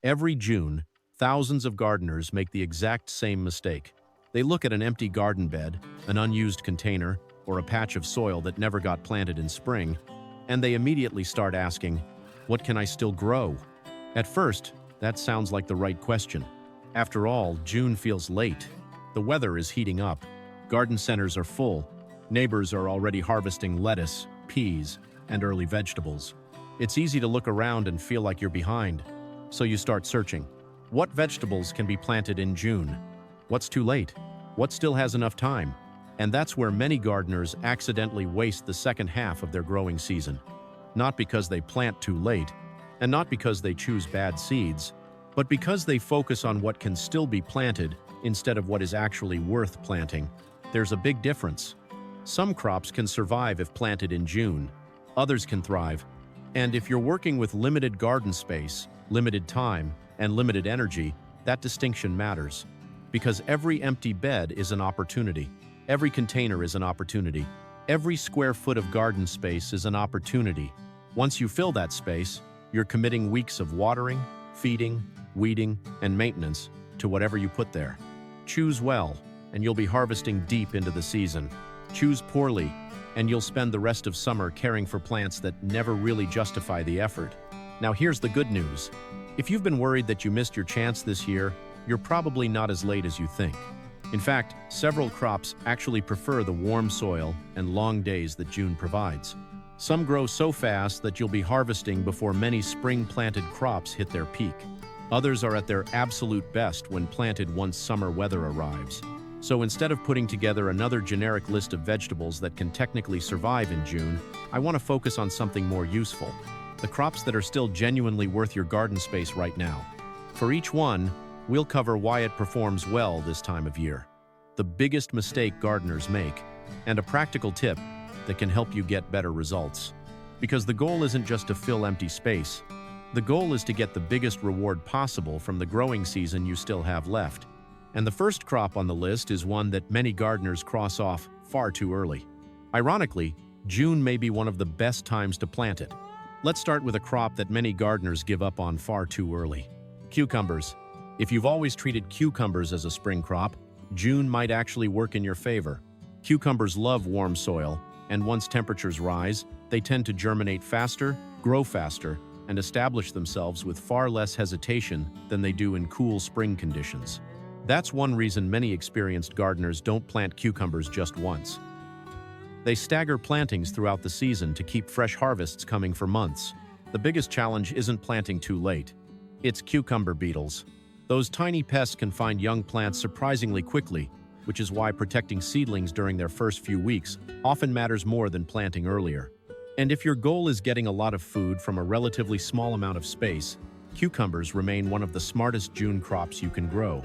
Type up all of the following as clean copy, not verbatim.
Every June, thousands of gardeners make the exact same mistake. They look at an empty garden bed, an unused container, or a patch of soil that never got planted in spring, and they immediately start asking, "What can I still grow?" At first, that sounds like the right question. After all, June feels late. The weather is heating up. Garden centers are full. Neighbors are already harvesting lettuce, peas, and early vegetables. It's easy to look around and feel like you're behind. So you start searching. What vegetables can be planted in June? What's too late? What still has enough time? And that's where many gardeners accidentally waste the second half of their growing season. Not because they plant too late, and not because they choose bad seeds, but because they focus on what can still be planted instead of what is actually worth planting. There's a big difference. Some crops can survive if planted in June. Others can thrive. And if you're working with limited garden space, limited time, and limited energy, that distinction matters. Because every empty bed is an opportunity. Every container is an opportunity. Every square foot of garden space is an opportunity. Once you fill that space, you're committing weeks of watering, feeding, weeding, and maintenance to whatever you put there. Choose well, and you'll be harvesting deep into the season. Choose poorly, and you'll spend the rest of summer caring for plants that never really justify the effort. Now here's the good news. If you've been worried that you missed your chance this year, you're probably not as late as you think. In fact, several crops actually prefer the warm soil and long days that June provides. Some grow so fast that you'll be harvesting before many spring-planted crops hit their peak. Others are at their absolute best when planted once summer weather arrives. So instead of putting together another generic list of vegetables that can technically survive in June, I want to focus on something more useful. The crops that are still genuinely worth your garden space right now. For each one, we'll cover why it performs well this time of year, the biggest mistake gardeners make, and a practical tip that can help you get better results. Because the goal isn't just to fill empty space. The goal is to get the biggest reward possible from the growing season you still have left. And the first crop on the list is one that many gardeners cross off far too early. Ironically, June may be one of the best times to plant it. Let's start with a crop that many gardeners give up on far too early. Cucumbers. If you've always treated cucumbers as a spring crop, June might actually work in your favor. Cucumbers love warm soil, and once temperatures rise, they tend to germinate faster, grow faster, and establish themselves with far less hesitation than they do in cool spring conditions. That's one reason many experienced gardeners don't plant cucumbers just once. They stagger plantings throughout the season to keep fresh harvests coming for months. The biggest challenge isn't planting too late. It's cucumber beetles. Those tiny pests can find young plants surprisingly quickly, which is why protecting seedlings during their first few weeks often matters more than planting earlier. And if your goal is getting a lot of food from a relatively small amount of space, cucumbers remain one of the smartest June crops you can grow.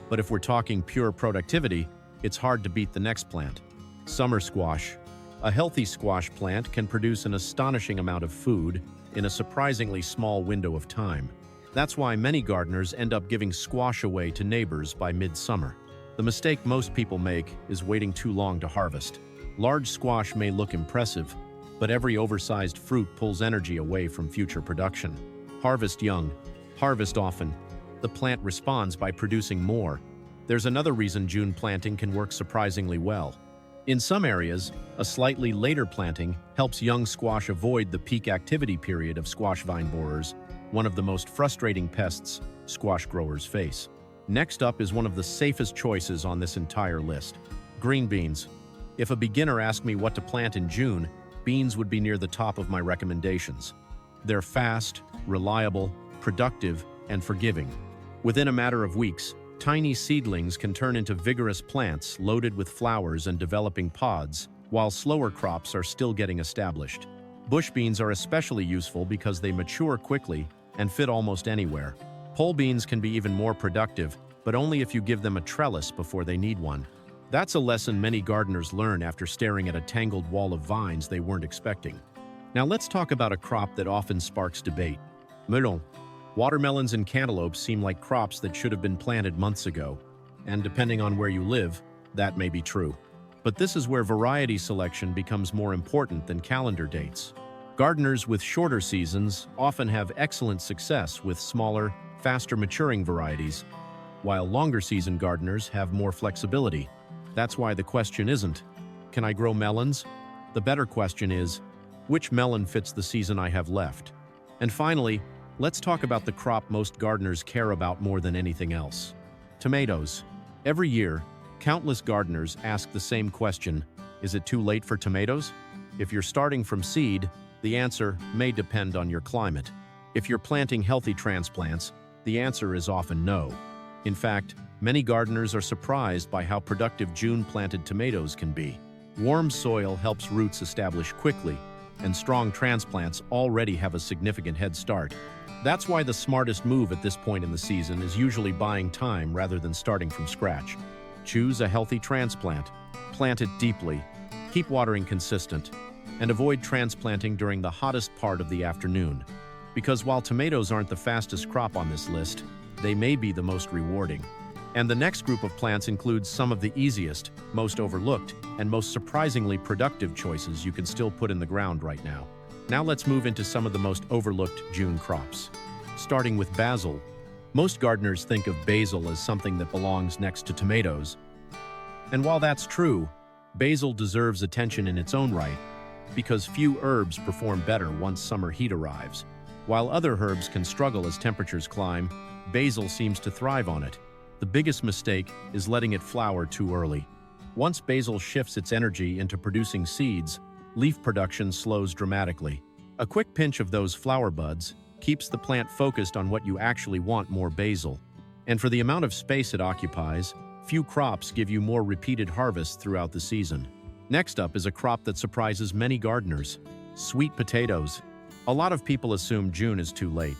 But if we're talking pure productivity, it's hard to beat the next plant. Summer squash. A healthy squash plant can produce an astonishing amount of food in a surprisingly small window of time. That's why many gardeners end up giving squash away to neighbors by midsummer. The mistake most people make is waiting too long to harvest. Large squash may look impressive, but every oversized fruit pulls energy away from future production. Harvest young, harvest often. The plant responds by producing more. There's another reason June planting can work surprisingly well. In some areas, a slightly later planting helps young squash avoid the peak activity period of squash vine borers, one of the most frustrating pests squash growers face. Next up is one of the safest choices on this entire list: green beans. If a beginner asked me what to plant in June, beans would be near the top of my recommendations. They're fast, reliable, productive, and forgiving. Within a matter of weeks, tiny seedlings can turn into vigorous plants loaded with flowers and developing pods, while slower crops are still getting established. Bush beans are especially useful because they mature quickly and fit almost anywhere. Pole beans can be even more productive, but only if you give them a trellis before they need one. That's a lesson many gardeners learn after staring at a tangled wall of vines they weren't expecting. Now let's talk about a crop that often sparks debate: melons. Watermelons and cantaloupes seem like crops that should have been planted months ago, and depending on where you live, that may be true. But this is where variety selection becomes more important than calendar dates. Gardeners with shorter seasons often have excellent success with smaller, faster maturing varieties, while longer season gardeners have more flexibility. That's why the question isn't, can I grow melons? The better question is, which melon fits the season I have left? And finally, let's talk about the crop most gardeners care about more than anything else. Tomatoes. Every year, countless gardeners ask the same question, is it too late for tomatoes? If you're starting from seed, the answer may depend on your climate. If you're planting healthy transplants, the answer is often no. In fact, many gardeners are surprised by how productive June-planted tomatoes can be. Warm soil helps roots establish quickly, and strong transplants already have a significant head start. That's why the smartest move at this point in the season is usually buying time rather than starting from scratch. Choose a healthy transplant, plant it deeply, keep watering consistent, and avoid transplanting during the hottest part of the afternoon. Because while tomatoes aren't the fastest crop on this list, they may be the most rewarding. And the next group of plants includes some of the easiest, most overlooked, and most surprisingly productive choices you can still put in the ground right now. Now let's move into some of the most overlooked June crops. Starting with basil. Most gardeners think of basil as something that belongs next to tomatoes. And while that's true, basil deserves attention in its own right, because few herbs perform better once summer heat arrives. While other herbs can struggle as temperatures climb, basil seems to thrive on it. The biggest mistake is letting it flower too early. Once basil shifts its energy into producing seeds, leaf production slows dramatically. A quick pinch of those flower buds keeps the plant focused on what you actually want: more basil. And for the amount of space it occupies, few crops give you more repeated harvests throughout the season. Next up is a crop that surprises many gardeners: sweet potatoes. A lot of people assume June is too late.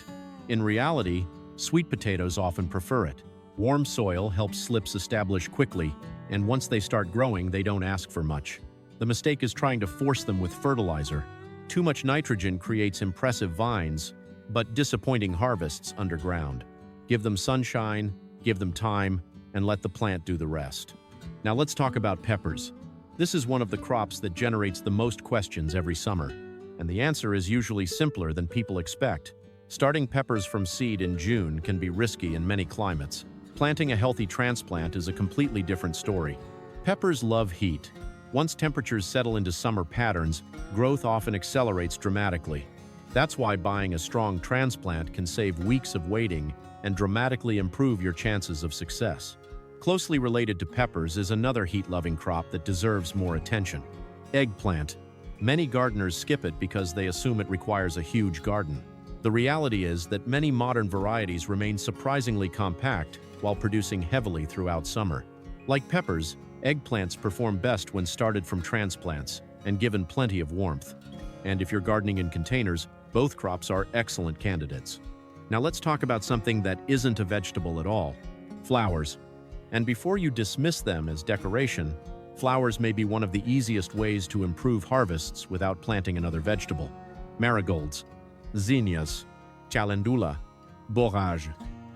In reality, sweet potatoes often prefer it. Warm soil helps slips establish quickly, and once they start growing, they don't ask for much. The mistake is trying to force them with fertilizer. Too much nitrogen creates impressive vines, but disappointing harvests underground. Give them sunshine, give them time, and let the plant do the rest. Now let's talk about peppers. This is one of the crops that generates the most questions every summer, and the answer is usually simpler than people expect. Starting peppers from seed in June can be risky in many climates. Planting a healthy transplant is a completely different story. Peppers love heat. Once temperatures settle into summer patterns, growth often accelerates dramatically. That's why buying a strong transplant can save weeks of waiting and dramatically improve your chances of success. Closely related to peppers is another heat-loving crop that deserves more attention: eggplant. Many gardeners skip it because they assume it requires a huge garden. The reality is that many modern varieties remain surprisingly compact while producing heavily throughout summer. Like peppers, eggplants perform best when started from transplants and given plenty of warmth. And if you're gardening in containers, both crops are excellent candidates. Now let's talk about something that isn't a vegetable at all: flowers. And before you dismiss them as decoration, flowers may be one of the easiest ways to improve harvests without planting another vegetable. Marigolds, zinnias, calendula, borage.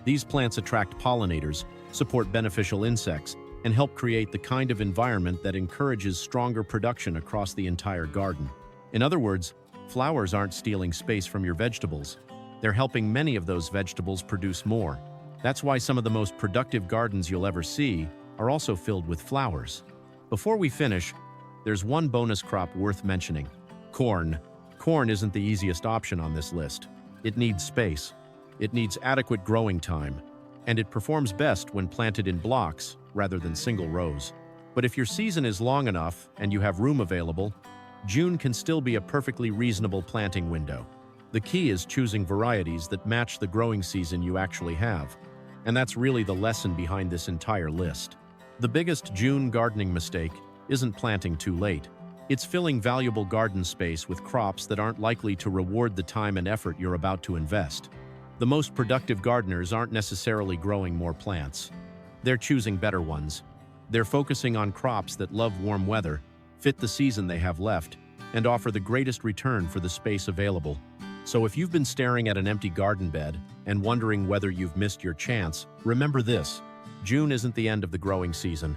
These plants attract pollinators, support beneficial insects, and help create the kind of environment that encourages stronger production across the entire garden. In other words, flowers aren't stealing space from your vegetables. They're helping many of those vegetables produce more. That's why some of the most productive gardens you'll ever see are also filled with flowers. Before we finish, there's one bonus crop worth mentioning: corn. Corn isn't the easiest option on this list. It needs space. It needs adequate growing time, and it performs best when planted in blocks rather than single rows. But if your season is long enough and you have room available, June can still be a perfectly reasonable planting window. The key is choosing varieties that match the growing season you actually have. And that's really the lesson behind this entire list. The biggest June gardening mistake isn't planting too late. It's filling valuable garden space with crops that aren't likely to reward the time and effort you're about to invest. The most productive gardeners aren't necessarily growing more plants. They're choosing better ones. They're focusing on crops that love warm weather, fit the season they have left, and offer the greatest return for the space available. So if you've been staring at an empty garden bed and wondering whether you've missed your chance, remember this: June isn't the end of the growing season.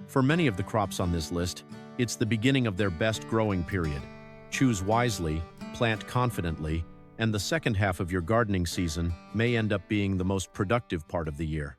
For many of the crops on this list, it's the beginning of their best growing period. Choose wisely, plant confidently, and the second half of your gardening season may end up being the most productive part of the year.